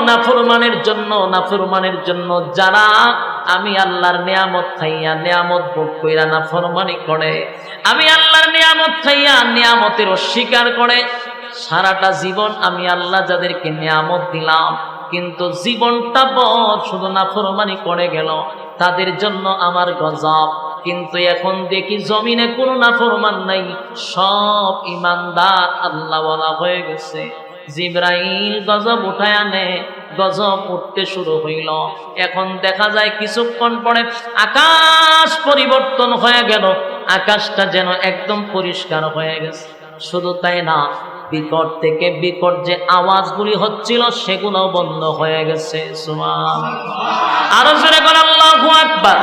নাফরমানের জন্য যারা আমি আল্লাহর নিয়ামত খাইয়া নিয়ামত ভোগ কইরা নাফরমানি করে, আমি আল্লাহর নিয়ামত খাইয়া নিয়ামতের অস্বীকার করে, সারাটা জীবন আমি আল্লাহ যাদেরকে নিয়ামত দিলাম কিন্তু জীবনটা বড় শুধু নাফরমানি করে গেল, তাদের জন্য আমার গজব। কিন্তু এখন দেখি জমিনে কোনো নাফরমান নাই, সব ঈমানদার আল্লাহওয়ালা হয়ে গেছে। জিবরাইল গজব উঠায় আনে, গজব উঠতে শুরু হইল। এখন দেখা যায় কিছুক্ষণ পরে আকাশ পরিবর্তন হয়ে গেল, আকাশটা যেন একদম পরিষ্কার হয়ে গেছে। শুধু তাই না, বিকট থেকে বিকট যে আওয়াজগুলি হচ্ছিল সেগুলো বন্ধ হয়ে গেছে। সুবহানাল্লাহ। আরো জোরে বলেন আল্লাহু আকবার।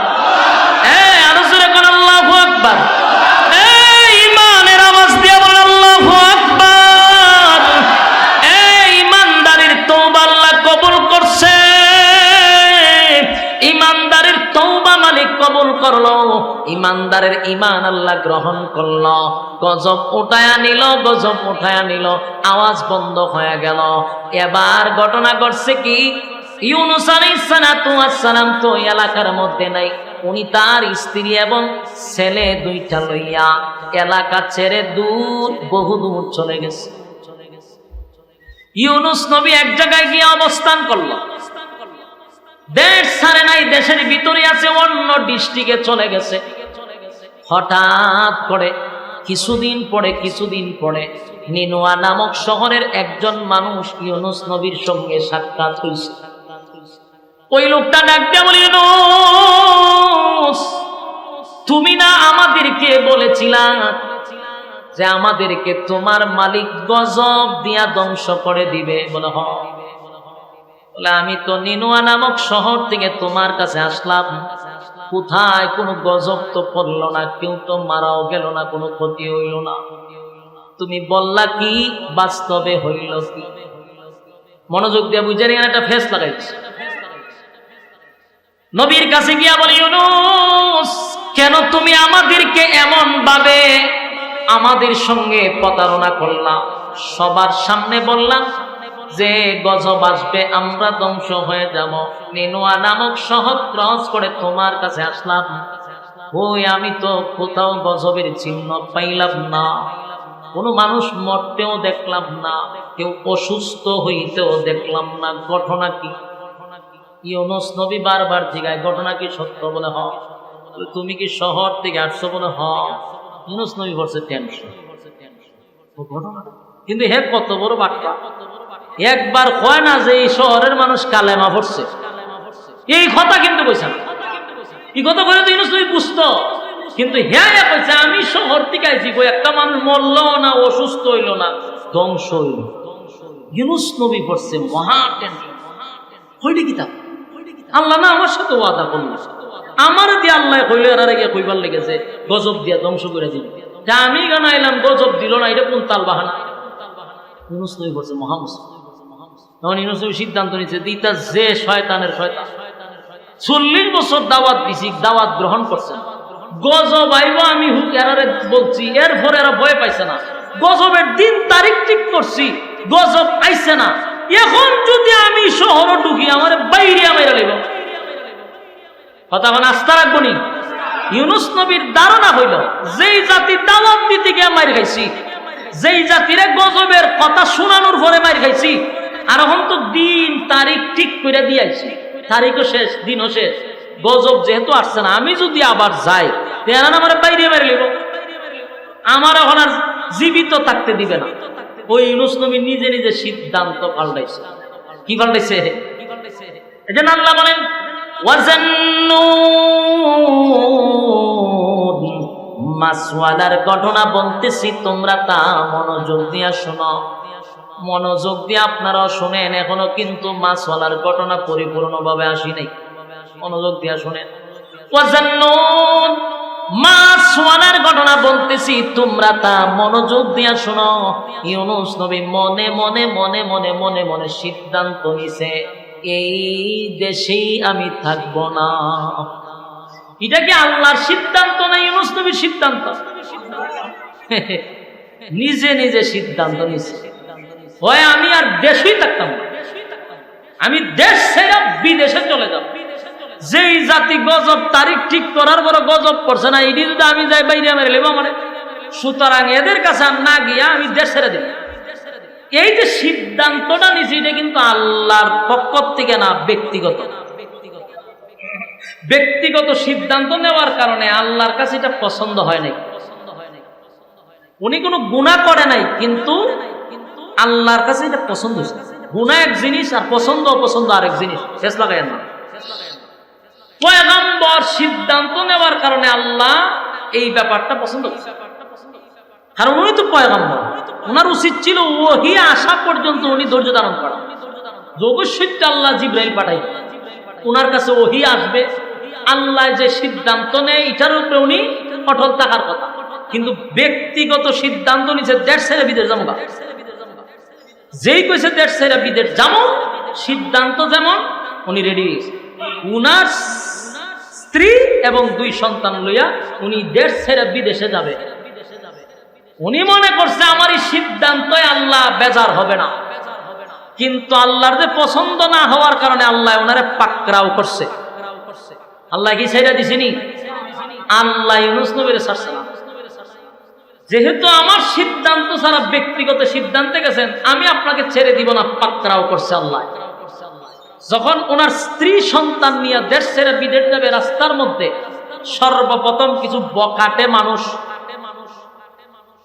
আরো জোরে বলেন আল্লাহু আকবার। ঈমানের আওয়াজ দিয়ে বলেন আল্লাহু আকবার। ঈমানদারের তওবা আল্লাহ কবুল করছে, ঈমানদারের তওবা মালিক কবুল করলো, ঈমানদারের ঈমান আল্লাহ গ্রহণ করলো। গজব উঠায়া নিল, আওয়াজ বন্ধ হয়ে গেল। এবার ঘটনা ঘটছে কি, ইউনূস আলাইহিস সালাতু ওয়াস সালাম তো এলাকার মধ্যে নাই, উনি তার স্ত্রী এবং ছেলে দুইটা লইয়া এলাকা ছেড়ে দূর, বহু দূর চলে গেছে। ইউনূস নবী এক জায়গায় গিয়ে অবস্থান করলো, দেশ ছাড়ে নাই, দেশের ভিতরে আছে, অন্য ডিস্ট্রিক্টে চলে গেছে। হঠাৎ করে কিছুদিন পরে নিনুয়া নামক শহরের একজন মানুষ ইউনূস নবীর সঙ্গে সাক্ষাৎ হয়েছে। ওই লোকটা ডাক দিয়ে বলে, ইউনূস, তুমি না আমাদেরকে বলেছিলা যে আমাদেরকে তোমার মালিক গজব দিয়া ধ্বংস করে দিবে? বলে হ। বলে আমি তো নিনুয়া নামক শহর থেকে তোমার কাছে আসলাম, কোথায় কোনো গজব তো পড়লো না, কেউ তো মারাও গেল না, কোনো ক্ষতি হইল না, তুমি বললা কি বাস্তবে হইল কি? মনোযোগ দিয়ে বুঝে নিয়ে একটা ফেস লাগাইছে। নবীর কাছে গিয়া বলি, ইউনূস, কেন তুমি আমাদেরকে এমন ভাবে আমাদের সঙ্গে প্রতারণা করলাম? সবার সামনে বললাম যে গজব আসবে, আমরা ধ্বংস হয়ে যাব, নিনুয়া নামক শহর ক্রস করে তোমার কাছে আসলাম। ওই আমি তো কোথাও গজবের চিহ্ন পাইলাম না, কোনো মানুষ মরতেও দেখলাম না, কেউ অসুস্থ হইতেও দেখলাম না, ঘটনা কি? ইউনূস নবী বারবার জিজ্ঞাসা, ঘটনা কি সত্য? বলে হ। তুমি কি শহর থেকে আসছো? বলে হ। ইউনূস নবী বলছে টেনশন, কিন্তু হে কত বড় বাট্টা, একবার কয় না যে এই শহরের মানুষ কালেমা পড়ছে, এই কথা কিন্তু কইছে না। এই কথা কইলে তো ইউনূস নবী বুঝতো, কিন্তু হ্যাঁ কইছে আমি শহর থেকে আইছি, কই একটা মানুষ মরল না, অসুস্থ হইল না, ধ্বংস হইল। ইউনূস নবী পড়ছে মহা টেনশন। হইলে কি তা আল্লাহ না আমার সাথে ওয়াদা করলো, আমার দিয়ে আল্লাহ কইলে আর আগে কইবার লেগেছে গজব দিয়া ধ্বংস করে দিল, আমি গানাইলাম গজব দিল না, এটা কোন তাল বাহানা? ইউনূস নবী পড়ছে মহা মুশকিল। তখন ইউনূস নবী সিদ্ধান্ত নিচ্ছে, দিতা যে শয়তানের শয়তান, 40 বছর দাওয়াত দিছি, দাওয়াত গ্রহণ করছে না, গজব আইব আমি হুক এরারে বলছি, এরপরে এরা ভয় পাইছে না, গজবের দিন তারিখ ঠিক করছি, গজব আইছে না, এখন যদি আমি শহর ঢুকি আমার বাইরে আমার লাগব কথা, এখন আস্থা রাখবো নি? ইউনূস নবীর ধারণা হইল যেই জাতি দাওয়াত দিতে গিয়ে মার খাইছি, যেই জাতিরে গজবের কথা শোনানোর পরে মার খাইছি, আর এখন তো দিন তারিখ ঠিক করে দিয়েছি, তারিখও শেষ, দিনও শেষ, গজব যেহেতু আসছে না, আমি যদি আবার যাই তেরা আমার বাইরে মেরে লিব, আমার এখন আর জীবিত থাকতে দিবে না। ওই ইউনূস নবী নিজে নিজে সিদ্ধান্ত পাল্টাইছে। কি পাল্টাইছে? এই জন্য আল্লাহ বলেন ওয়াজান্নুন, মাসওয়ালার ঘটনা বলতেছি, তোমরা তা মনোযোগ দিয়া শোনো, মনোযোগ দিয়ে আপনারাও শোনেন। এখনো কিন্তু মাসওয়ালার ঘটনা পরিপূর্ণভাবে আসি নাই, মনোযোগ দিয়া শোনেন। ওয়াজান্নুন, মাসওয়ালার ঘটনা বলতেছি, তোমরা তা মনোযোগ দিয়া শোনো। ইউনূস নবী মনে মনে মনে মনে মনে মনে সিদ্ধান্ত নিছে, এই দেশেই আমি থাকবো না। এটা কি আল্লাহর সিদ্ধান্ত না ইউনূস নবীর সিদ্ধান্ত? নিজে নিজে সিদ্ধান্ত নিছে, হয় আমি আর দেশেই থাকতাম না, আমি দেশ ছেড়ে বিদেশে চলে যাব। যেই জাতি গজব তারিখ ঠিক করার পর গজব করছে না, এটি যদি আমি যাই বাইরে মেরে লেবো আমার, সুতরাং এদের কাছে আমি না গিয়া আমি দেশ ছেড়ে দিব। এই যে সিদ্ধান্তটা নিছি এটা কিন্তু আল্লাহর পক্ষ থেকে না, ব্যক্তিগত ব্যক্তিগত সিদ্ধান্ত নেওয়ার কারণে আল্লাহর কাছে এটা পছন্দ হয় নাই। উনি কোনো গুনাহ করে নাই, কিন্তু আল্লাহর কাছে এটা পছন্দ হয়েছে। গুনাহ এক জিনিস আর পছন্দ অপছন্দ আরেক জিনিস। শেষ লাগাইয়েন না। পয়গম্বর সিদ্ধান্ত নেওয়ার কারণে আল্লাহ এই ব্যাপারটা পছন্দ করেছে, কারণ উনি তো পয়গম্বর। ওনার উচিত ছিল ওহী আসা পর্যন্ত উনি ধৈর্য ধারণ করা। অবশ্যই আল্লাহ জিবরাইল পাঠাই, ওনার কাছে ওহী আসবে, আল্লাহ যে সিদ্ধান্ত নেয় এটার উপরে উনি অটল থাকার কথা। কিন্তু ব্যক্তিগত সিদ্ধান্ত নিছে দেশ ছেড়ে বিদেশ যাবো, যেই কইছে দেশ ছেড়ে বিদেশ যাবো, সিদ্ধান্ত যেমন উনি রেডি। উনার স্ত্রী এবং 2 সন্তান লইয়া উনি দেশ ছেড়ে বিদেশে যাবে। উনি মনে করছে আমার এই সিদ্ধান্তে আল্লাহ বেজার হবে না, কিন্তু আল্লাহর যে পছন্দ না হওয়ার কারণে আল্লাহ ওনারে পাকড়াও করছে। আল্লাহ কি ছেড়ে দিছেনি? আল্লাহ ইউনূস নবীরে ছাড়ছে না। যেহেতু আমার সিদ্ধান্ত ছাড়া ব্যক্তিগত সিদ্ধান্তে গেছেন, আমি আপনাকে ছেড়ে দিব না, পাকড়াও করছে আল্লাহ। যখন ওনার স্ত্রী সন্তান নিয়ে দেশ ছেড়ে বিদেশ যাবে, রাস্তার মধ্যে সর্বপ্রথম কিছু বকাটে মানুষ,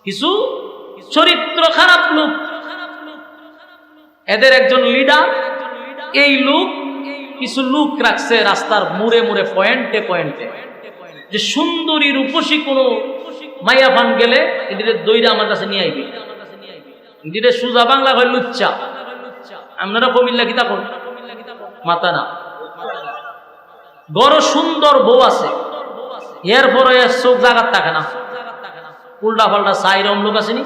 কিছু চরিত্র খারাপ লোক, এদের একজন লিডার, এই লোক কিছু লোক রাখছে রাস্তার মুড়ে মুড়ে, পয়েন্টে পয়েন্টে, যে সুন্দরী রূপসী কোনো মাইয়া ফান গেলে এদিকে দইরা আমার কাছে নিয়ে আইবি। এদিকে সুজা বাংলা হয় লুচ্চা। আপনারা কমিল্লা কিতা করেন? মাথা না। বড় সুন্দর বউ আছে, এরপরে চোখ জাগাত থাকে না, উল্টা পাল্টা সাইরম লোক আসেনি।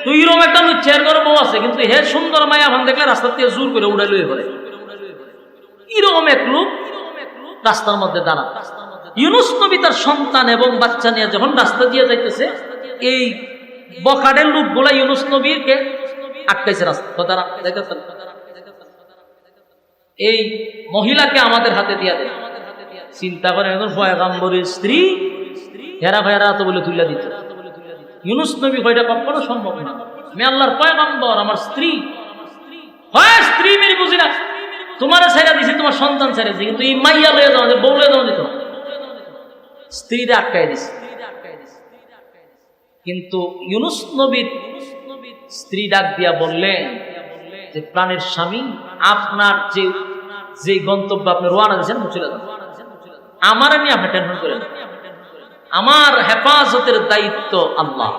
তুই রকম একটা লুচ্চা, এর ঘরে বউ আছে, কিন্তু হে সুন্দর মাইয়া ফান দেখলে রাস্তা থেকে জোর করে উড়াই লইয়ে পড়ে। এরকম এক লোক রাস্তার মধ্যে দাঁড়া। ইউনূস নবী তার সন্তান এবং বাচ্চা নিয়ে যখন রাস্তা দিয়ে যাইতেছে, এই বখাটের লোকগুলা ইউনূস নবীকে আটকাইছে রাস্তা। এই মহিলাকে আমাদের হাতে দিয়া দেয়। চিন্তা করে এখন পয়গম্বরের স্ত্রী, হেরা ভেরা তো বলে তুলে দিত। ইউনূস নবী কয়টা কখনো সম্ভব না। আমি আল্লাহর পয়গম্বর, আমার স্ত্রী হয়, স্ত্রী মেরি বুঝি না, তোমার ছেড়ে দিছি, তোমার সন্তান ছেড়ে দিছি, কিন্তু এই মাইয়া লয়ে যাওয়া, বউ লয়ে যাওয়া দিত, স্ত্রীরা আটকাই দিছে। কিন্তু ইউনূস নবীর স্ত্রী ডাক দিয়া বললেন যে, প্রাণের স্বামী, আপনার যে গন্তব্য আপনি রওনা দিয়েছেন, চলে যান, আমার নিয়ে আপনি টেনশন করেন, আমার হেফাজতের দায়িত্ব আল্লাহ।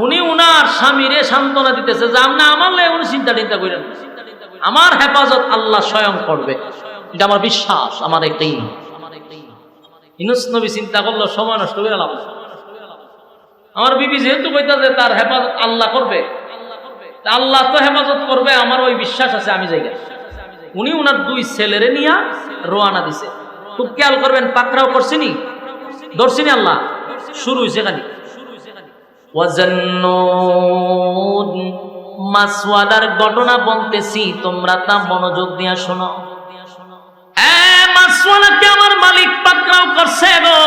উনি উনার স্বামীরে সান্ত্বনা দিতেছে যে, আপনি আমার লাই উনি চিন্তা টিন্তা করেন, আমার হেফাজত আল্লাহ স্বয়ং করবে, এটা আমার বিশ্বাস, আমার একটাই। ইউনূস নবী চিন্তা করলো, সময় নষ্ট করে লাভ, আমার বিবি যেহেতু কইতাছে তার হেফাজত আল্লাহ করবে, আল্লাহ তো হেফাজত করবে, আমার ওই বিশ্বাস আছে, আমি যাই। উনি উনার 2 ছেলেরে নিয়ে রওনা দিছে। খুব খেয়াল করবেন, পাকড়াও করছিনি, ধরছিনি আল্লাহ। শুরু হয়েছে খালি ওয়াজান্নুন, মাসওয়াদার ঘটনা বলতেছি, তোমরা তা মনোযোগ দিয়ে শোনো। মাসওয়াদাকে আমার মালিক পাকড়াও করছে গো।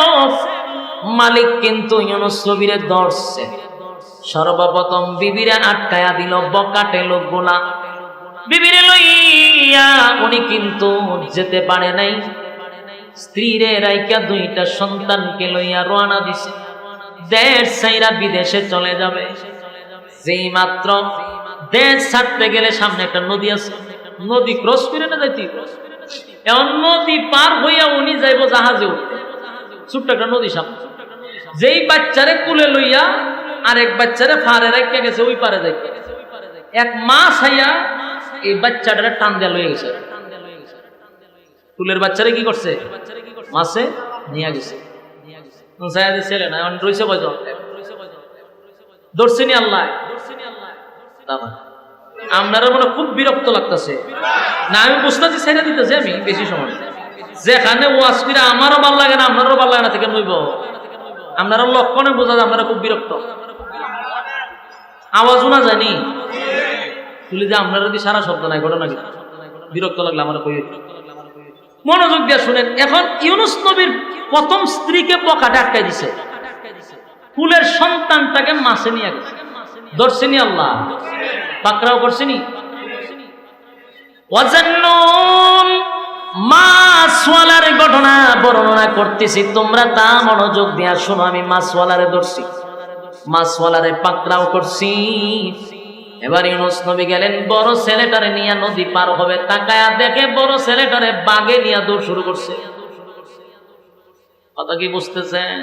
মালিক কিন্তু ইউনূস নবীরে ধরছে। সর্বপ্রথম বিবিরে আটকায়া দিল বকাটে লোকগুলা। বিবিরে লইয়া উনি কিন্তু যেতে পারে নাই, স্ত্রীরে রাইকা 2টা সন্তানকে লইয়া রওনা দিছে, দেশ ছাইরা বিদেশে চলে যাবে। যেই মাত্র দেশ ছাড়তে গেলে সামনে একটা নদী আছে, নদী ক্রস করে না যাইতে, এমন নদী পার হইয়া উনি যাইব জাহাজে উঠতে। ছোট্ট একটা নদী সামনে, যেই বাচ্চারে কুলে লইয়া আরেক বাচ্চারে ফারে রাখিয়া গেছে ওই পারে যাইতে, এক মা ছাইয়া এই বাচ্চাটারে টান দিয়া লইয়া গেছে। কুলের বাচ্চারে কি করছে? মাছে নিয়ে গেছে। ছেলে না রয়েছে কয়জন? ধরছেনি আল্লাহ। আপনারা মনে খুব বিরক্ত লাগতেছে না? আমি বুঝতেছি ছেড়ে দিতেছি আমি বেশি সময়, যেখানে ওয়াজ করে আমারও ভাল লাগে না, আপনারও ভাল লাগে না, থেকে নইব। আপনারা লক্ষণে বোঝা যায় আপনারা খুব বিরক্ত। আওয়াজও না জানি, তুলি যে আপনার যদি সারা শব্দ নাই ঘটনা কি বিরক্ত লাগলে আমার কই মনোযোগ দিয়ে শুনেন। এখন ইউনুস নবীর প্রথম স্ত্রীকে বকাটে আটকাই দিছে, কুলের সন্তানটাকে মাছে নিয়ে গেছে, ধরছেনি আল্লাহ, পাকড়াও করছেনি। ওয়াজান্নুন মাছওয়ালার ঘটনা বর্ণনা করতেছি, তোমরা তা মনোযোগ দিয়া শোনো। আমি মাছওয়ালারে ধরছি, মাছওয়ালারে পাকড়াও করছি। এবার ইউনুস নবী গেলেন বড় ছেলেটারে নিয়ে নদী পার হবে, তাকায়া দেখে বড় ছেলেটারে বাগে নিয়ে দৌড় শুরু করছে। কথা কি বুঝতেছেন?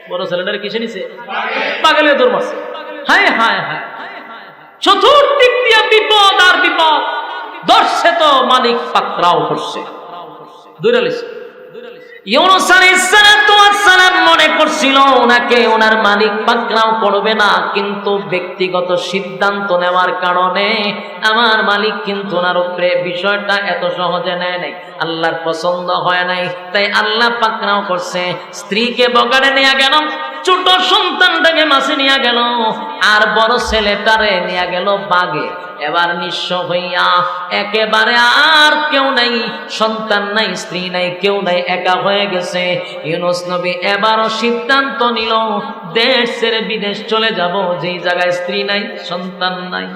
বড় ছেলেটারে কিসে নিছে? বাগে নিয়ে দৌড় মারছে। হায় হায় হায়, চতুর্দিক দিয়ে বিপদ আর বিপদ। ধরছে তো মালিক পাকড়াও করছে, দৌড়ে লিছে। ইউনুস আলাইহিস সালাম মনে করছিল ওনাকে ওনার মালিক পাকড়াও করবে না, কিন্তু ব্যক্তিগত সিদ্ধান্ত নেওয়ার কারণে আমার মালিক কিন্তু ওনার উপরে বিষয়টা এত সহজে নেয় নাই, আল্লাহর পছন্দ হয় নাই, তাই আল্লাহ পাকড়াও করছে। স্ত্রীকে বগাড়ে নিয়ে গেল, ছোট সন্তানটাকে মাছে নিয়ে গেল, আর বড় ছেলেটারে নিয়ে গেল বাগে। এবার নিঃস্ব হইয়া একেবারে আর কেউ নাই, সন্তান নাই, স্ত্রী নাই, কেউ নাই, একা হয়ে গেছে। ইউনুস নবী এবারও সিদ্ধান্ত নিল দেশ ছেড়ে বিদেশ চলে যাব, যেই জায়গায় স্ত্রী নাই, সন্তান নাই।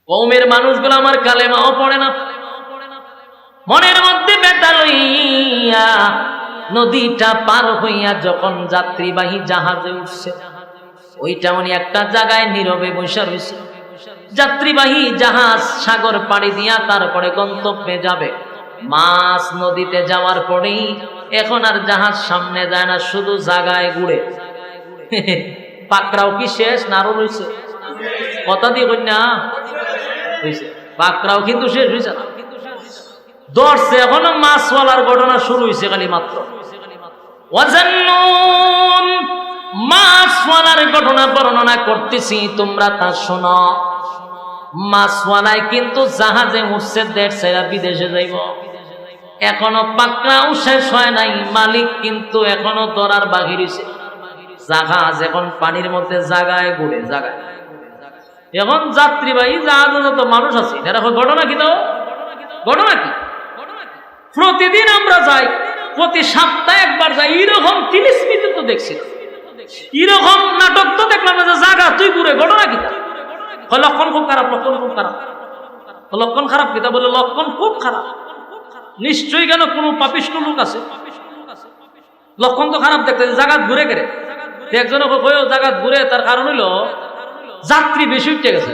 কওমের মানুষগুলো আমার কালেমাও পড়ে না, মনের মধ্যে ব্যথা লইয়া নদীটা পার হইয়া যখন যাত্রীবাহী জাহাজে উঠছে, ওইটা উনি একটা জায়গায় নীরবে বসে রয়েছে। যাত্রীবাহী জাহাজ সাগর পাড়ি দিয়া তারপরে গন্তব্যে যাবে। মাছ নদীতে যাওয়ার পরেই এখন আর জাহাজ সামনে যায় না, শুধু জায়গায় ঘুরে। পাকড়াও কি শেষ? না আরো রয়েছে? কথা দিয়ে কন্যা হয়েছে, পাকড়াও কিন্তু শেষ হয়েছে না, ধরছে। এখনো মাছওয়ালার ঘটনা শুরু হয়েছে খালি মাত্র। ওয়াজান্নুন মাছওয়ালার ঘটনা বর্ণনা করতেছি, তোমরা তা শোনো। মাছওয়ালায় কিন্তু জাহাজে উঠছে, দেশ ছেড়ে বিদেশে যাইব। এখনো পাকড়াও শেষ হয় নাই, মালিক কিন্তু এখনো ধরার বাকি রয়েছে। জাহাজ এখন পানির মধ্যে জায়গায় ঘুরে, জায়গায়। এখন যাত্রীবাহী জাহাজে যত মানুষ আছে, এরকম ঘটনা কি? তো ঘটনা কি? প্রতিদিন আমরা যাই, প্রতি সপ্তাহে একবার যাই, এরকম তিলিস্মিতি তো দেখছি, এরকম নাটক তো দেখলাম না যে জায়গা তুই ঘুরে। ঘটনা কি? লক্ষণ খুব খারাপ, লক্ষণ খুব খারাপ। লক্ষণ খারাপ কিতা বলে? লক্ষণ খুব খারাপ। নিশ্চয়ই কেন কোনো পাপিষ্ঠ লোক আছে, লক্ষণ তো খারাপ দেখতে। জায়গা ঘুরে গেলে একজনে জায়গা ঘুরে, তার কারণ হইল যাত্রী বেশি উঠে গেছে,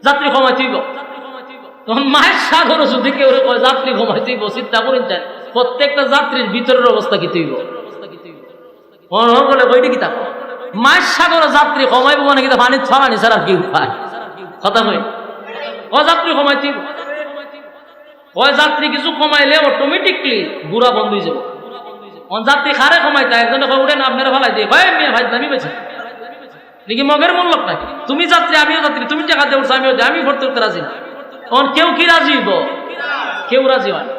যাত্রী কমাই তুইব। তখন মায়ের সাগর যদি কেউ যাত্রী কমাই তুইব, চিন্তা করেন যায় প্রত্যেকটা যাত্রীর ভিতরের অবস্থা কি তুইব বলে বইটি কি তা মায়ের সাগর যাত্রী কমাইব মানে কি পানি ছড়ানি ছাড়া কি উপায়? কথা কই, ও যাত্রী কমাই তুইব, ওই যাত্রী কিছু কমাইলে অটোমেটিকলি গুড়া বন্ধ হয়ে যাব। যাত্রী খারে কমাইতে একজনে উঠে না আপনারা ভালাই দিয়ে ভাই মেয়ে ভাই দামি পেয়েছে নাকি মগের মূল লোক নাকি? তুমি যাত্রী আমিও যাত্রী, তুমি টাকা দিয়ে উঠছো আমিও, আমি ভর্তি করতে রাজি না। তখন কেউ কি রাজি হইব? কেউ রাজি হয়।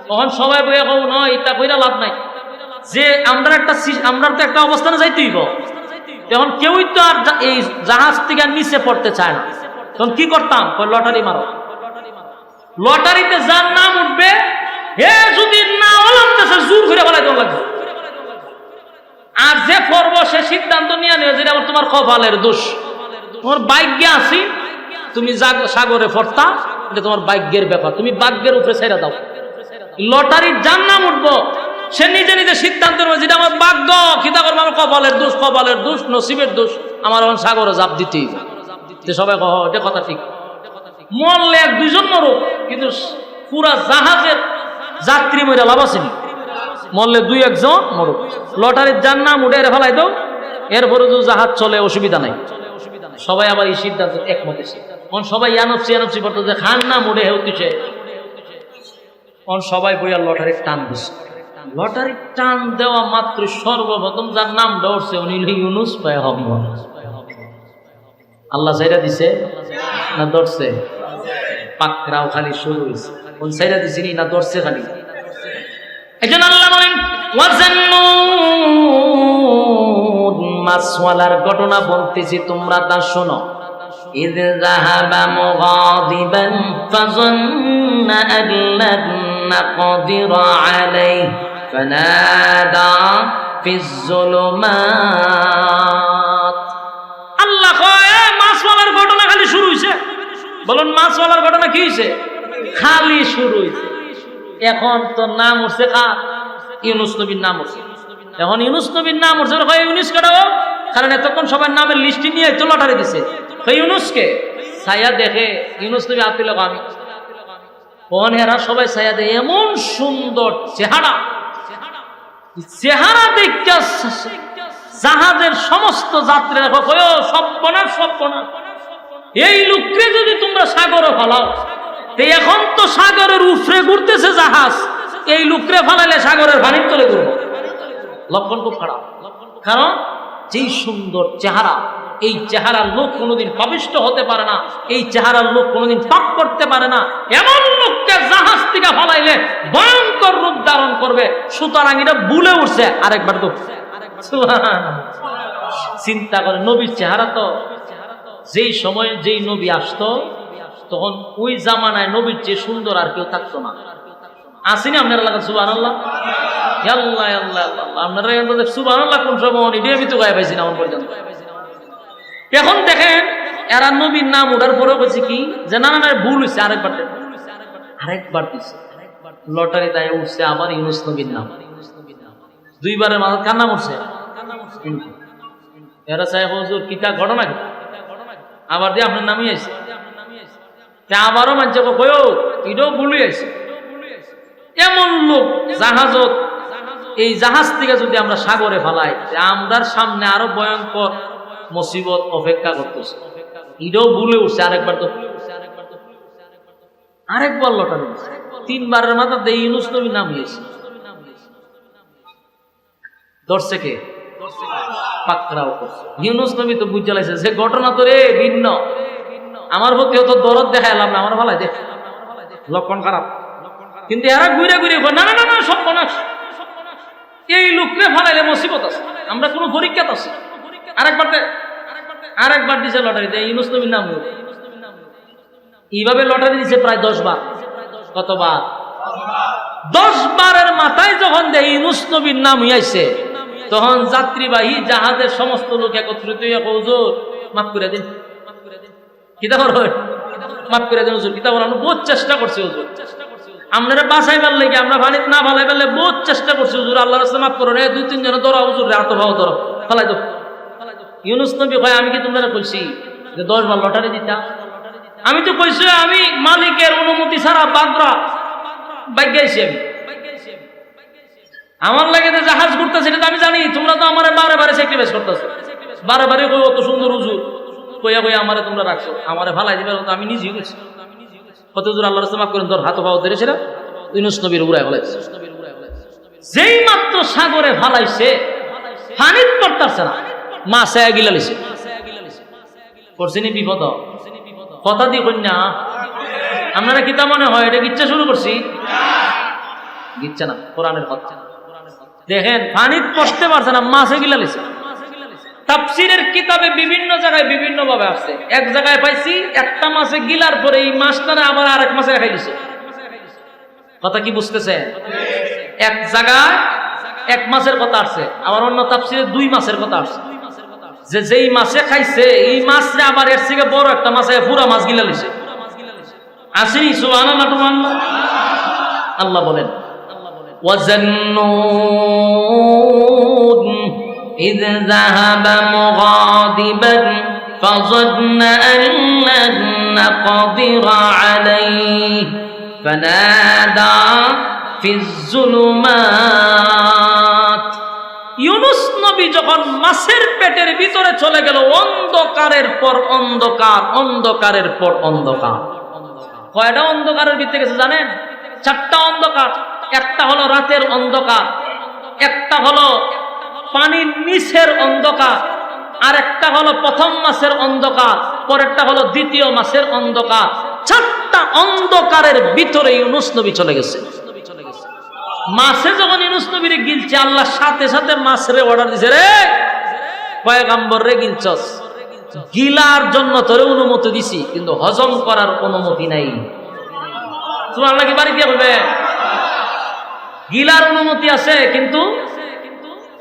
তখন সবাই বইয়া কব নয়, এটা কইরা লাভ নাই, যে আমরা তো একটা অবস্থানে যাইতে হইব। তখন কেউই তো আর এই জাহাজ থেকে নিচে পড়তে চায় না। তখন কি করতাম? লটারি মারো, লটারিতে যার নাম উঠবে, হে যদি না লাগতেছে জোর করে বলাই দেওয়া লাগবে। আর যে পর্ব সে সিদ্ধান্ত নিয়ে নেবে যেটা তোমার কপালের দোষ, তোমার ভাগ্যে আছি, তুমি সাগরে ফরতা, এটা তোমার ভাগ্যের ব্যাপার, তুমি ভাগ্যের উপরে ছেড়ে দাও। লটারির যার নাম উঠবো সে নিজে নিজে সিদ্ধান্ত নেবে যেটা আমার ভাগ্য, খিদা করবো আমার কপালের দোষ, কপালের দোষ, নসিবের দোষ, আমার এখন সাগরে জাপ দিতেই। সবাই কহ এটা কথা ঠিক। মরলে এক দুইজন মরুক, কিন্তু পুরা জাহাজের যাত্রী মরে লাভ আসেনি। মরলে দুই একজন মরুক, লটারির যার নাম উঠে ফেলাই দাও, এরপরে যদি জাহাজ চলে অসুবিধা নাই। সবাই আবার এই সিদ্ধান্ত একমত এসে সবাই ইয়ানফসি করতো যে খান নাম উঠে হেউতিছে, সবাই বইয়া লটারির টান দিচ্ছে। লটারির টান দেওয়া মাত্র সর্বপ্রথম যার নাম দৌড়ছে উনি ইউনুস পয়গম্বর। আল্লাহ সাইরা দিছে না দৌড়ছে? পাকড়াও খালি শুরু হয়েছে, কোন সাইরা দিছে না দৌড়ছে খালি? একজন আল্লাহ বলেন ওয়াজান্নুন মাছওয়ালার ঘটনা বলতেছি, তোমরা তা শোনো। إذ ذهب مغاضبا فظن أن لن نقدر عليه فنادى في الظلمات। আল্লাহ কয় মাছওয়ালার ঘটনা খালি শুরু হইছে। বলুন মাছওয়ালার ঘটনা কি হইছে? খালি শুরু হইছে। এখন তো নাম উঠছে কার? ইউনুস নবীর নাম উঠছে। এখন ইউনুস নবীর নাম উঠছে, ইউনুস কাটাও, কারণ এতক্ষণ সবার নামের লিস্টি নিয়ে তো লটারি দিছে। ইউনুসকে ছায়া দেখে ইউনুস নবী আতিল আমি কোন হেরা সবাই ছায়া দেয়, এমন সুন্দর চেহারা, চেহারা দেখতে জাহাজের সমস্ত যাত্রীরা কয় সর্বনাশ সর্বনাশ, এই লোককে যদি তোমরা সাগরে ফেলাও, এখন তো সাগরের উপরে ঘুরতেছে জাহাজ, এই লোকরে ফেলাইলে সাগরের পানির তলে ঘুরবো। লক্ষণ খুব খারাপ, কারণ যেই সুন্দর চেহারা, এই চেহারার লোক কোনোদিন পাপিষ্ট হতে পারে না, এই চেহারার লোক কোনোদিন পাপ করতে পারে না। এমন লোককে জাহাজ থেকে ফলাইলে ভয়ঙ্কর রূপ ধারণ করবে। সুতরাং এটা ভুলে উঠছে আরেকবার তো চিন্তা করে। নবীর চেহারা তো যেই সময় যেই নবী আসতো তখন ওই জামানায় নবীর চেয়ে সুন্দর আর কেউ থাকতো না। আসেনি আপনার এলাকা? সুবহানাল্লাহ, আল্লাহ আল্লাহ আল্লাহ। আপনারা সুবহানাল্লাহ কোন সময় আমি তো গায়ে পাইছি না আমার পর্যন্ত। এখন দেখেন এরা নবীর নাম ওঠার পরে বলছে কি যে না না ভুল হয়েছে, আরেকবার দিচ্ছে লটারি তাই উঠছে আবার ইউনুস নবীর নাম। দুইবারের মাঝে কার নাম উঠছে? এরা চাই হুজুর কিতা ঘটনা কি, আবার দিয়ে আপনার নামই আসছে, আবারও মানছে কয়ও এটাও ভুল হয়েছে। এমন লোক জাহাজত, এই জাহাজ থেকে যদি আমরা সাগরে ফেলাই, আমরার সামনে আরো ভয়ঙ্কর মুসিবত অপেক্ষা করতেছে। এটাও ভুলে উঠছে আরেকবার তো, আরেকবার লটারি তিনবারের মাথা দিয়ে ইউনুস নবীর নাম হয়েছে। ধরছে কে? পাকড়াও করছে। ইউনুস নবী তো বুঝে লাইছে যে ঘটনা তো রে ভিন্ন, আমার প্রতি অত দরদ দেখাইলাম না, আমার ভালো দেখ লক্ষণ খারাপ। কিন্তু এরা ঘুরে ঘুরে না না না সব বনাস, এই লোকরে ফালাইলে মুসিবত আছে, আমরা কোনো পরীক্ষা আছে। আরেকবার দিছে লটারিতে ইউনুস নবীর নাম, এইভাবে লটারি দিছে প্রায় 10 বার। কতবার? 10 বারের মাথায় যখন দেয় ইউনুস নবীর নাম হইয়াছে, তখন যাত্রীবাহী জাহাজের সমস্ত লোক একত্রিত হইয়া হুজুর মাফ করে দিন। কিতা করো? মাফ করে দিন হুজুর। কিতা বলো? আমরা বহুত চেষ্টা করছি হুজুর, আপনারা বাঁচাইবার লাগে আমরা পানিতে না ফালাই ফেললে বহুত চেষ্টা করছি হুজুর, আল্লাহর রাস্তায় মাফ করো। 2-3 জন ধরো হুজুর, হাত ভাও ধরো, ফালাই দাও। ইউনুস নবী কয় আমি কি তোমরা কইছি যে 10 বার লটারি দিতা? আমি তো কইছি আমি মালিকের অনুমতি ছাড়া বাগরা বাইগাইছি, আমি আমার লাগে যে জাহাজ ঘুরতেছে সেটা তো আমি জানি, তোমরা তো আমার বারে বারে স্যাক্রিফাইস করতেছো, বারে বারে কই অত সুন্দর হুজুর কইয়া কইয়া আমারে তোমরা রাখছো, আমারে ফালাই দিবে তো আমি নিজেই গেছি। কত হুজুর আল্লাহর রাস্তায় মাফ করেন, ধর হাত পাও ধরে সেটা ইউনুস নবীর উড়ায় ফেলাইছে। যেই মাত্র সাগরে ফালাইছে পানিত পড়তাছে না, মাছে গিলা লিছে করছিনি বিপদ। কথা দি কন্যা আপনারা কিতা মনে হয় এটা গিচ্ছা শুরু করছি? গিচ্ছা না, কোরআনের কথা। দেখেন পানিত পড়তে পারছে না, মাছে গিলা লিছে। তাফসীরের কিতাবে বিভিন্ন জায়গায় বিভিন্ন ভাবে আসছে। এক জায়গায় পাইছি একটা মাছে গিলার পরে এই মাছটারে আবার আরেক মাছে খাই দিছে। কথা কি বুঝতেছেন? এক জায়গায় এক মাছের কথা আসছে, আবার অন্য তাফসীরে 2 মাছের কথা আসছে। যে যেই মাছে খাইছে এই মাছরে আবার এর থেকে বড় একটা মাছে পুরা মাছ গিলা লিছে। আসেনি? সুবহানাল্লাহ, সুবহানাল্লাহ। আল্লাহ বলেন ওয়াজান্নুন إذ ذهب مغاضبا فظن أن لن نقدر عليه فنادى في الظلمات। ইউনুস নবী যখন মাছের পেটের ভিতরে চলে গেল, অন্ধকারের পর অন্ধকার, অন্ধকারের পর অন্ধকার। কয়টা অন্ধকারের ভিতরে গেছে জানেন? 4টা অন্ধকার। একটা হলো রাতের অন্ধকার, একটা হলো পানির নিচের অন্ধকার, আর একটা হলো প্রথম মাসের অন্ধকার, পরেরটা হলো দ্বিতীয় মাসের অন্ধকার। 4টা অন্ধকারের ভিতরে ইউনুস নবী চলে গেছে। মাছে যখন ইউনুস নবীরে গিলছে, আল্লাহ সাথে সাথে মাছরে অর্ডার দিছে, রে পয়গম্বর রে গিলছস, গিলার জন্য তোরে অনুমতি দিছি, কিন্তু হজম করার অনুমতি নাই। সুবহানাল্লাহ কি বাড়ি দিয়ে বলবে? গিলার অনুমতি আছে কিন্তু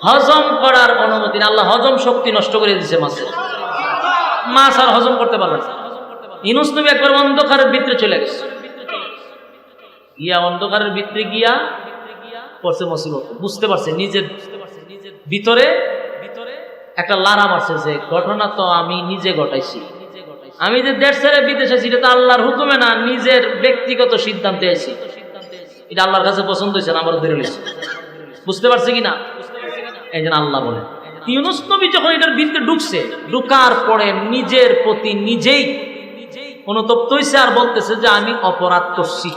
হজম করার অনুমতি না। আল্লাহ হজম শক্তি নষ্ট করে দিয়েছে মাছের। মাছ আর হজম করতে পারবে না। ইউনূস নবী একবার অন্ধকারের ভিতরে চলে গেছে, গিয়া অন্ধকারের ভিতরে গিয়া পড়ছে মুসিবত। বুঝতে পারছে নিজের ভিতরে একটা লারা মারছে যে ঘটনা তো আমি নিজে ঘটাইছি, আমি যে দেশ ছেড়ে বিদেশে ছিল তো আল্লাহর হুকুমে না, নিজের ব্যক্তিগত সিদ্ধান্তে আছি। এটা আল্লাহর কাছে পছন্দ হয়েছে না, আমার ধরে নিয়েছে। বুঝতে পারছে কিনা? এই জন্য আল্লাহ বলে ইউনূস নবী যখন এটার ভিতরে ঢুকছে, ঢুকার পরে নিজের প্রতি নিজেই অনুতপ্ত হয়েছে আর বলতেছে যে আমি অপরাধ করছি।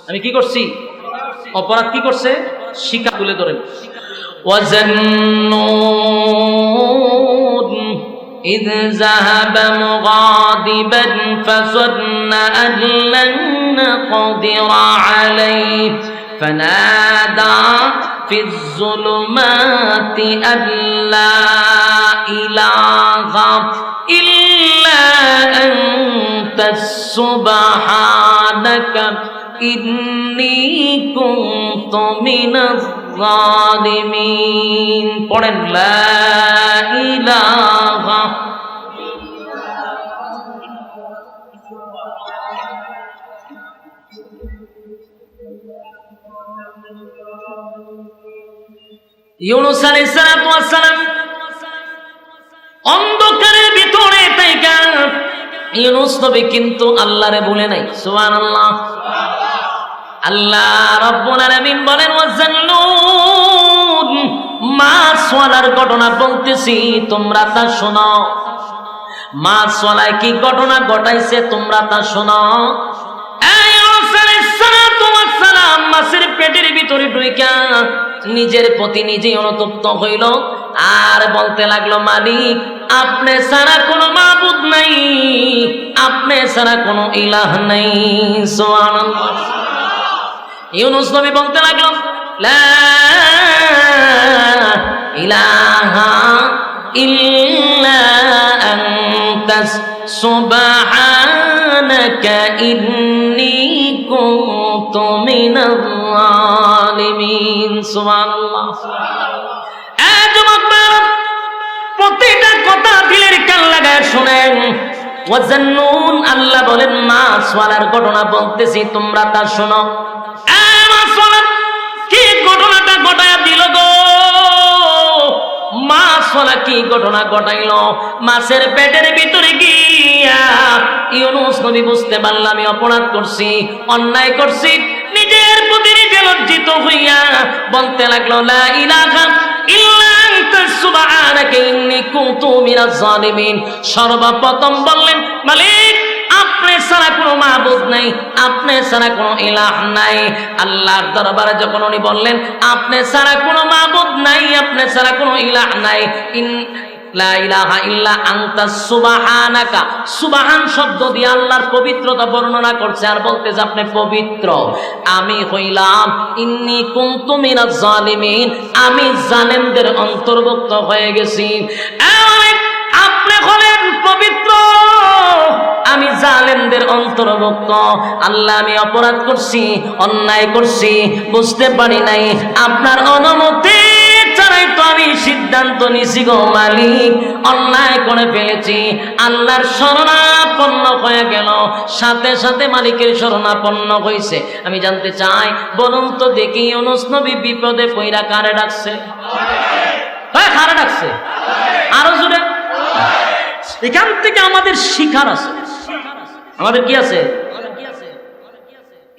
আমি কি করছি? অপরাধ কি করছে? শিকা তুলে ধরেন। وَظَنُّونَ إِذْ ذَهَبَ مُغَاضِبًا فَظَنَّ أَن لَّن نَّقْدِرَ عَلَيْهِ فَنَادَىٰ فِي الظُّلُمَاتِ أَن لَّا إِلَٰهَ إِلَّا أَنتَ سُبْحَانَكَ إِنِّي كُنتُ مِنَ الظَّالِمِينَ। পড়েন লা ইলাহা। ইউনূস আলাইহিস সালাতু ওয়াস সালাম অন্ধকারের ভিতরে থাইকা ইউনূস নবী কিন্তু আল্লাহরে ভুলে নাই। সুবহানাল্লাহ। আল্লাহ রাব্বুল আলামিন বলেন ওয়াজান্নুন, মাছওয়ালার ঘটনা বলতেছি, তোমরা তা শোনো। মাছওয়ালায় কি ঘটনা ঘটাইছে তোমরা তা শোনো। মাছের পেটের ভিতরে ঢুইকা নিজের প্রতি নিজেই অনুতপ্ত হইল আর বলতে লাগলো, মালিক আপনি ছাড়া কোনো মাবুদ নাই, আপনি ছাড়া কোনো ইলাহ নাই। সুবহানাল্লাহ। ইউনূস নবী বলতে লাগলো, লা ইলাহা ইল্লা আনতাস সুবহানাকা ইন্নী কুনতু মিনাল যালিমিন। সুবহানাল্লাহ। প্রতিটা কথা দিলের কান লাগায় শুনেন। ওয়াজান্নুন, আল্লাহ বলেন মাছওয়ালার ঘটনা বলতেছি, তোমরা তা শোনো। কি ঘটনাটা ঘটায় দিল গো? মাছওয়ালা কি ঘটনা ঘটাইল? মাছের পেটের ভিতরে গিয়া ইউনূস নবী বুঝতে পারলাম আমি অপরাধ করছি, অন্যায় করছি। নিজের প্রতি নিজে লজ্জিত হইয়া বলতে লাগলো, লা ইলাহা ইল্লা আনতা সুবহানাকা ইন্নী কুনতু মিনাজ জালিমিন। সর্বপ্রথম বললেন, মালিক আপনি ছাড়া কোনো মাবুদ নাই, আপনি ছাড়া কোনো ইলাহ নাই। আল্লাহর দরবারে যখন উনি বললেন আপনি ছাড়া কোনো মাবুদ নাই, আপনি ছাড়া কোনো ইলাহ নাই, লা ইলাহা ইল্লা আনতা সুবহানাকা, সুবহান শব্দ দিয়ে আল্লাহর পবিত্রতা বর্ণনা করছে আর বলতেছে আপনি পবিত্র। আমি হইলাম ইন্নী কুনতু মিনাজ জালিমিন, আমি জালেমদের অন্তর্ভুক্ত হয়ে গেছি। আপনি হলেন পবিত্র, আমি জালেমদের অন্তর্ভুক্ত। আল্লাহ আমি অপরাধ করছি, অন্যায় করছি, বুঝতে পারি নাই, আপনার অনুমতি ছাড়াই তো আমি সিদ্ধান্ত নিছি গো মালিক, অন্যায় করে ফেলেছি। আল্লাহর শরণাপন্ন হয়ে গেল, সাথে সাথে মালিকের শরণাপন্ন হয়েছে। আমি জানতে চাই, বলুন তো দেখি ইউনূস নবী বিপদে পইরা কারে ডাকছে? কারে ডাকছে? আরো জোরে। এখান থেকে আমাদের শিখার আছে। আমাদের কি আছে?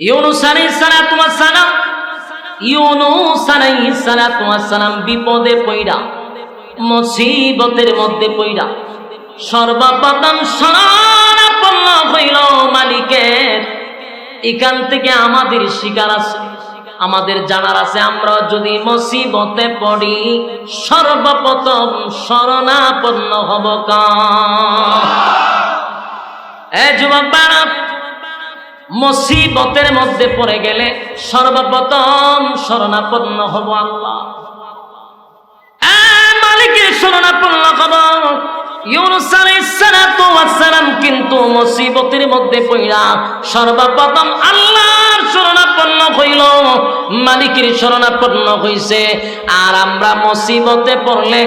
ইউনূস আলাইহিস সালাতু ওয়াস সালাম, ইউনূস আলাইহিস সালাতু ওয়াস সালাম বিপদে পইড়া, মুসিবতের মধ্যে পইড়া সর্বপ্রথম শরণাপন্ন হইল মালিকের। এখান থেকে আমাদের শিখার আছে, আমাদের জানার আছে, আমরা যদি মুসিবতে পড়ি সর্বপ্রথম শরণাপন্ন হব কার? যুবক বাড়া, মুসিবতের মধ্যে পড়ে গেলে সর্বপ্রথম শরণাপন্ন হব আল্লাহ। মালিকের শরণাপন্ন হব। ইউনূস আলাইহিস সালাতু ওয়াস সালাম কিন্তু মুসিবতের মধ্যে পড়া সর্বপ্রথম আল্লাহর শরণাপন্ন হইল, মালিকের শরণাপন্ন হইছে। আর আমরা মুসিবতে পড়লে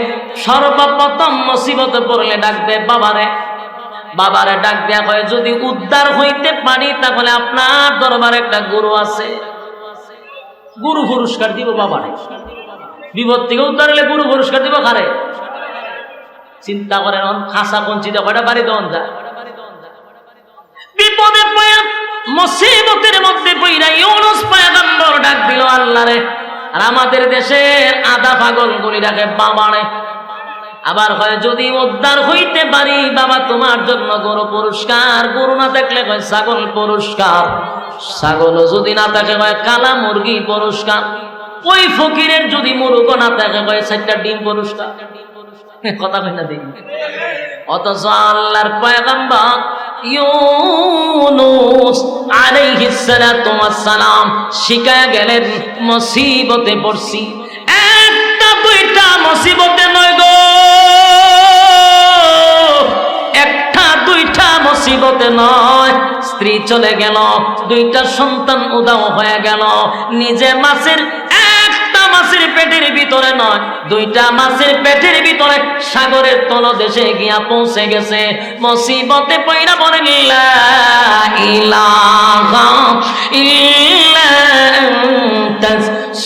সর্বপ্রথম মুসিবতে পড়লে ডাকবে বাবারে, বাবারে ডাক দেয়া হয়। যদি উদ্ধার হইতে পারি তাহলে আপনার দরবারে একটা গুরু আছে, গুরু পুরস্কার দিব বাবারে। বিপদ থেকে উদ্ধার হলে গুরু পুরস্কার দিব কারে? চিন্তা করেন, খাসা কঞ্চিতা কয়টা বাড়ি দেওয়ান যায়। বিপদে পড়া মুসিবতের মধ্যে পড়া ইউনূস পয়গম্বর ডাক দিল আল্লাহরে। আর আমাদের দেশের আধা পাগল গুলি ডাকে বাবারে। আবার হয় যদি উদ্ধার হইতে পারি বাবা তোমার জন্য গরু পুরস্কার, গরু না থাকলে হয় ছাগল পুরস্কার, ছাগল যদি না থাকে হয় কালা মুরগি পুরস্কার, ওই ফকিরের যদি মুরগ না থাকে হয় 4টা ডিম পুরস্কার। কথা কই না দেখি। অথচ আল্লাহর পয়গম্বর ইউনূস আলাইহিস সালাতু ওয়াস সালাম শিখায়া গেলেন মুসিবতে পড়ছি। একটা দুইটা মুসিবতে নয় গো, একটা দুইটা মুসিবতে নয়। স্ত্রী চলে গেল, 2টা সন্তান উধাও হয়ে গেল, নিজে মাছের মাছের পেটের ভিতরে নয় 2টা মাছের পেটের ভিতরে সাগরের তলদেশে গিয়া পৌঁছে গেছে। মুসিবতে পয়রা বলেন লা ইলাহা ইল্লা আনতা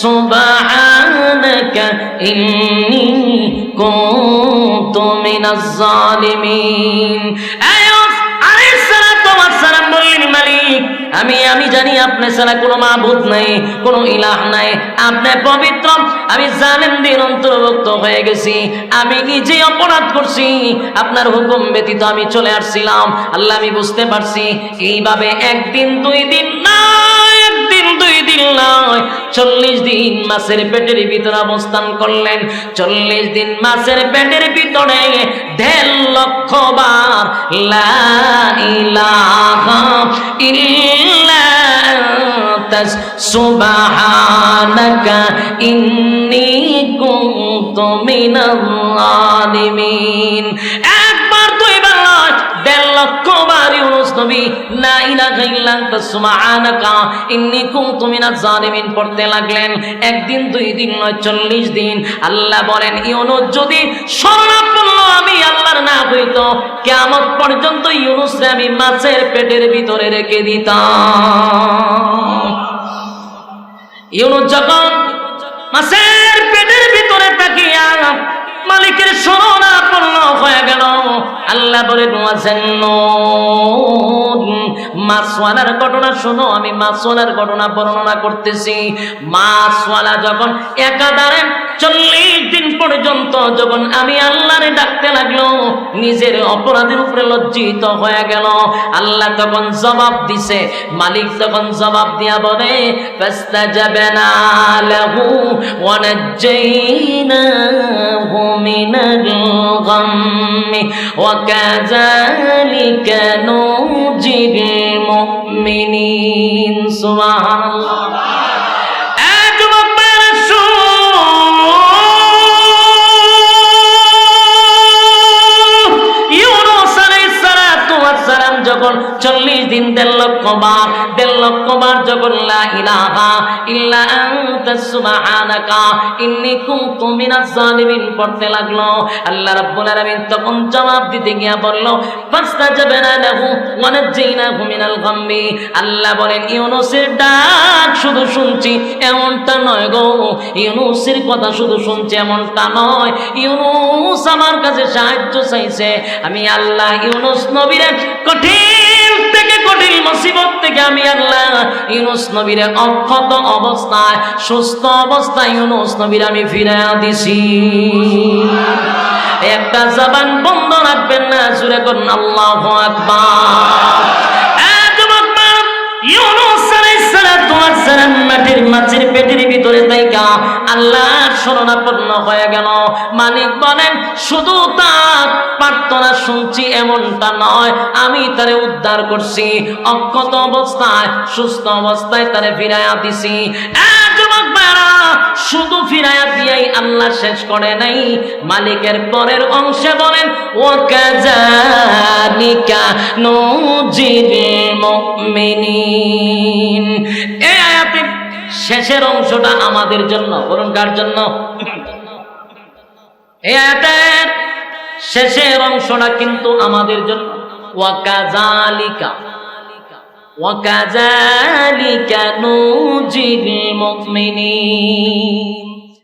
সুবহানাকা ইন্নী কুনতু মিনাজ জালিমিন। মালিক আমি জানি আপনি ছাড়া কোনো মাবুদ নাই, কোনো ইলাহ নাই, আপনি পবিত্র। আমি জালেম দিন অন্তর্ভুক্ত হয়ে গেছি, আমি নিজে অপরাধ করছি, আপনার হুকুম ব্যতীত আমি চলে আসছিলাম। আল্লাহ আমি বুঝতে পারছি। এইভাবে 1 দিন 2 দিন না, 1 দিন 2 দিন নয়, 40 দিন মাছের পেটের ভিতরে অবস্থান করলেন। 40 দিন মাছের পেটের ভিতরে 1.5 লক্ষ বার লা ইলাহা ইল্লা আনতা সুবহানাকা ইন্নী কুনতু মিনাল জালিমিন। একবার 2 বার 1.5 লক্ষ বার ইউনূস নবী লা ইলাহা ইল্লা আনতা সুবহানাকা ইন্নী কুনতু মিনাজ জালিমিন পড়তে লাগলেন। 1 দিন 2 দিন নয়, 40 দিন। আল্লাহ বলেন ইউনূস যদি শরণাপন্ন আমি আল্লাহর না হইতো, কিয়ামত পর্যন্ত ইউনূসকে আমি মাছের পেটের ভিতরে রেখে দিতাম। ইউনূস যখন মাছের পেটের ভিতরে তাকিয়া মালিকের শরণাপন্ন হয়ে গেল, আল্লাহ বলেন মাছওয়ালার ঘটনা শোনো। আমি মাছওয়ালার ঘটনা বর্ণনা করতেছি। মাছওয়ালা যখন একাধারে 40 দিন পর্যন্ত যখন আমি আল্লাহরে ডাকতে লাগলো, নিজের অপরাধের উপরে লজ্জিত হয়ে গেল। আল্লাহ তখন জবাব দিছে, মালিক তখন জবাব দিয়া বলে ফাস্তাজাবনা লাহু ওয়া নাজ্জাইনাহু মিনাল গাম্মি ওয়া কাযালিকা নুজিল মুমিনিন। সুবহানাল্লাহ। যখন 40 দিন 1.5 লক্ষ বার যখন লা ইলাহা ইল্লা আনতা সুবহানাকা ইন্নী কুনতু মিনাজ জালিমিন পড়তে লাগলো, আল্লাহ রাব্বুল আলামিন তখন জবাব দিতে গিয়া বলল ফাস্তাজাবনা লাহু ওয়া নাজ্জাইনাহু মিনাল গাম্মি। আল্লাহ বলেন ইউনূসের ডাক শুধু শুনছি এমনটা নয় গো, ইউনূসের কথা শুধু শুনছি এমনটা নয়, ইউনূস আমার কাছে সাহায্য চাইছে। আমি আল্লাহ ইউনূস নবীর কঠিন থেকে কঠিন মুসিবত থেকে আমি আল্লাহ ইউনূস নবীর অক্ষত অবস্থায় সুস্থ অবস্থায় ইউনূস নবীর আমি ফিরাইয়া দিছি। একটা জবান বন্ধ রাখবেন না, জোরে করুন আল্লাহু আকবার। ইউনূস আলাইহিস সালাতু ওয়াস সালাম মাছের পেটের ভিতরে থাইকা আল্লাহর শরণাপন্ন হয়ে গেল। মালিক বলেন শুধু তার পারত আর্তনা শুনছি এমনটা নয়, আমি তারে উদ্ধার করছি, অক্ষত অবস্থায় সুস্থ অবস্থায় তারে ফিরাইয়া দিছি। যুবক ভাইরা, শুধু ফিরাইয়া দিয়াই আল্লাহ শেষ করে নাই, মালিকের পরের অংশে বলেন ওয়াকাযালিকা নুজিল মুমিনিন। এই আয়াতের শেষের অংশটা আমাদের জন্য, বলুন কার জন্য? এই আয়াতের শেষের অংশটা কিন্তু আমাদের জন্য। ওয়াকাযালিকা নুজিল মুমিনিন।